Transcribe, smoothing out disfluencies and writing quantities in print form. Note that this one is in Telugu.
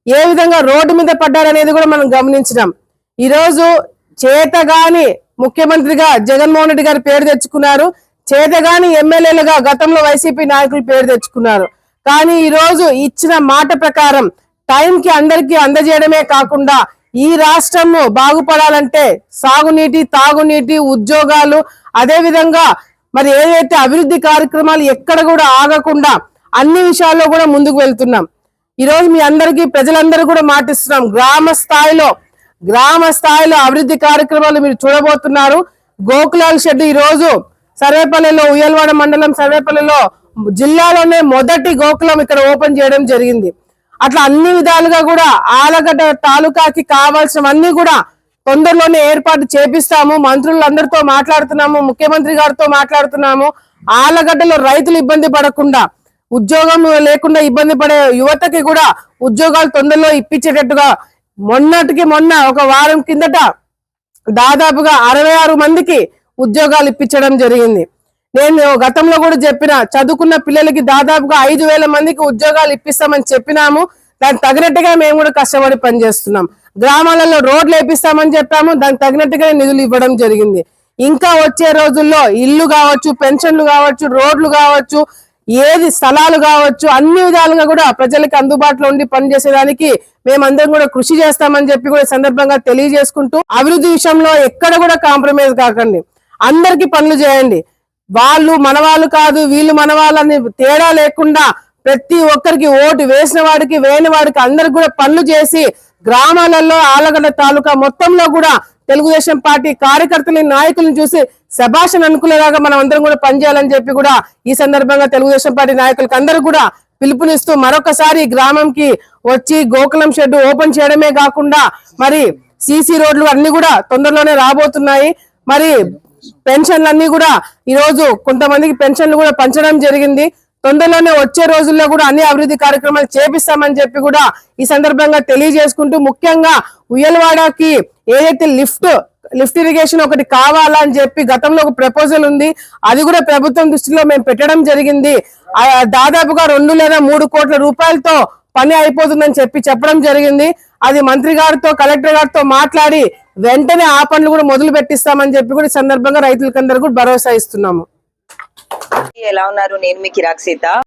ఏ విధంగా రోడ్డు మీద పడ్డారనేది కూడా మనం గమనించినాం. ఈరోజు చేతగాని ముఖ్యమంత్రిగా జగన్మోహన్ రెడ్డి గారు పేరు తెచ్చుకున్నారు, చేతగాని ఎమ్మెల్యేలుగా గతంలో వైసీపీ నాయకులు పేరు తెచ్చుకున్నారు. కానీ ఈ రోజు ఇచ్చిన మాట ప్రకారం టైంకి అందరికీ అందజేయడమే కాకుండా ఈ రాష్ట్రం బాగుపడాలంటే సాగునీటి, తాగునీటి, ఉద్యోగాలు, అదే విధంగా మరి ఏదైతే అభివృద్ధి కార్యక్రమాలు ఎక్కడ కూడా ఆగకుండా అన్ని విషయాల్లో కూడా ముందుకు వెళ్తున్నాం. ఈ రోజు మీ అందరికీ ప్రజలందరూ కూడా మాటిస్తున్నాం, గ్రామ స్థాయిలో అభివృద్ధి కార్యక్రమాలు మీరు చూడబోతున్నారు. గోకులాల షెడ్ ఈ రోజు సర్వేపల్లిలో, ఉయ్యలవాడ మండలం సర్వేపల్లిలో జిల్లాలోనే మొదటి గోకులం ఇక్కడ ఓపెన్ చేయడం జరిగింది. అట్లా అన్ని విధాలుగా కూడా ఆలగడ్డ తాలూకాకి కావాల్సినవన్నీ కూడా తొందరలోనే ఏర్పాటు చేపిస్తాము. మంత్రులందరితో మాట్లాడుతున్నాము, ముఖ్యమంత్రి గారితో మాట్లాడుతున్నాము. ఆలగడ్డలో రైతులు ఇబ్బంది పడకుండా, ఉద్యోగం లేకుండా ఇబ్బంది పడే యువతకి కూడా ఉద్యోగాలు తొందరలో ఇప్పించేటట్టుగా మొన్న ఒక వారం కిందట దాదాపుగా 66 మందికి ఉద్యోగాలు ఇప్పించడం జరిగింది. నేను గతంలో కూడా చెప్పిన, చదువుకున్న పిల్లలకి దాదాపుగా 5,000 మందికి ఉద్యోగాలు ఇప్పిస్తామని చెప్పినాము. దానికి తగినట్టుగా మేము కూడా కష్టపడి పనిచేస్తున్నాం. గ్రామాలలో రోడ్లు వేపిస్తామని చెప్పాము, దానికి తగినట్టుగా నిధులు ఇవ్వడం జరిగింది. ఇంకా వచ్చే రోజుల్లో ఇల్లు కావచ్చు, పెన్షన్లు కావచ్చు, రోడ్లు కావచ్చు, ఏది స్థలాలు కావచ్చు, అన్ని విధాలుగా కూడా ప్రజలకు అందుబాటులో ఉండి పనిచేసేదానికి మేమందరం కూడా కృషి చేస్తామని చెప్పి కూడా సందర్భంగా తెలియజేసుకుంటూ, అభివృద్ధి విషయంలో ఎక్కడ కూడా కాంప్రమైజ్ కాకండి, అందరికీ పనులు చేయండి. వాళ్ళు మనవాళ్ళు కాదు, వీళ్ళు మనవాళ్ళని తేడా లేకుండా ప్రతి ఒక్కరికి, ఓటు వేసిన వాడికి వేయని వాడికి అందరికి కూడా పనులు చేసి గ్రామాలలో ఆలగడ్డ తాలూకా మొత్తంలో కూడా తెలుగుదేశం పార్టీ కార్యకర్తలని, నాయకులను చూసి శభాషను అనుకునేలాగా మనం అందరం కూడా పనిచేయాలని చెప్పి కూడా ఈ సందర్భంగా తెలుగుదేశం పార్టీ నాయకులకు అందరూ కూడా పిలుపునిస్తూ మరొకసారి గ్రామంకి వచ్చి గోకులం షెడ్ ఓపెన్ చేయడమే కాకుండా మరి సీసీ రోడ్లు అన్ని కూడా తొందరలోనే రాబోతున్నాయి. మరి పెన్షన్లు అన్ని కూడా ఈ రోజు కొంతమందికి పెన్షన్లు కూడా పంచడం జరిగింది. తొందరలోనే వచ్చే రోజుల్లో కూడా అన్ని అభివృద్ధి కార్యక్రమాలు చేపిస్తామని చెప్పి కూడా ఈ సందర్భంగా తెలియజేసుకుంటూ, ముఖ్యంగా ఉయ్యలవాడకి ఏదైతే లిఫ్ట్ ఇరిగేషన్ ఒకటి కావాలని చెప్పి గతంలో ఒక ప్రపోజల్ ఉంది, అది కూడా ప్రభుత్వం దృష్టిలో మేము పెట్టడం జరిగింది. దాదాపుగా 2 లేదా 3 కోట్ల రూపాయలతో పని అయిపోతుందని చెప్పడం జరిగింది. అది మంత్రి గారితో, కలెక్టర్ గారితో మాట్లాడి వెంటనే ఆ పనులు కూడా మొదలు పెట్టిస్తామని చెప్పి కూడా ఈ సందర్భంగా రైతులకందరూ కూడా భరోసా ఇస్తున్నాము. ఎలా ఉన్నారు? నేను మీ కిరాక్ సీత.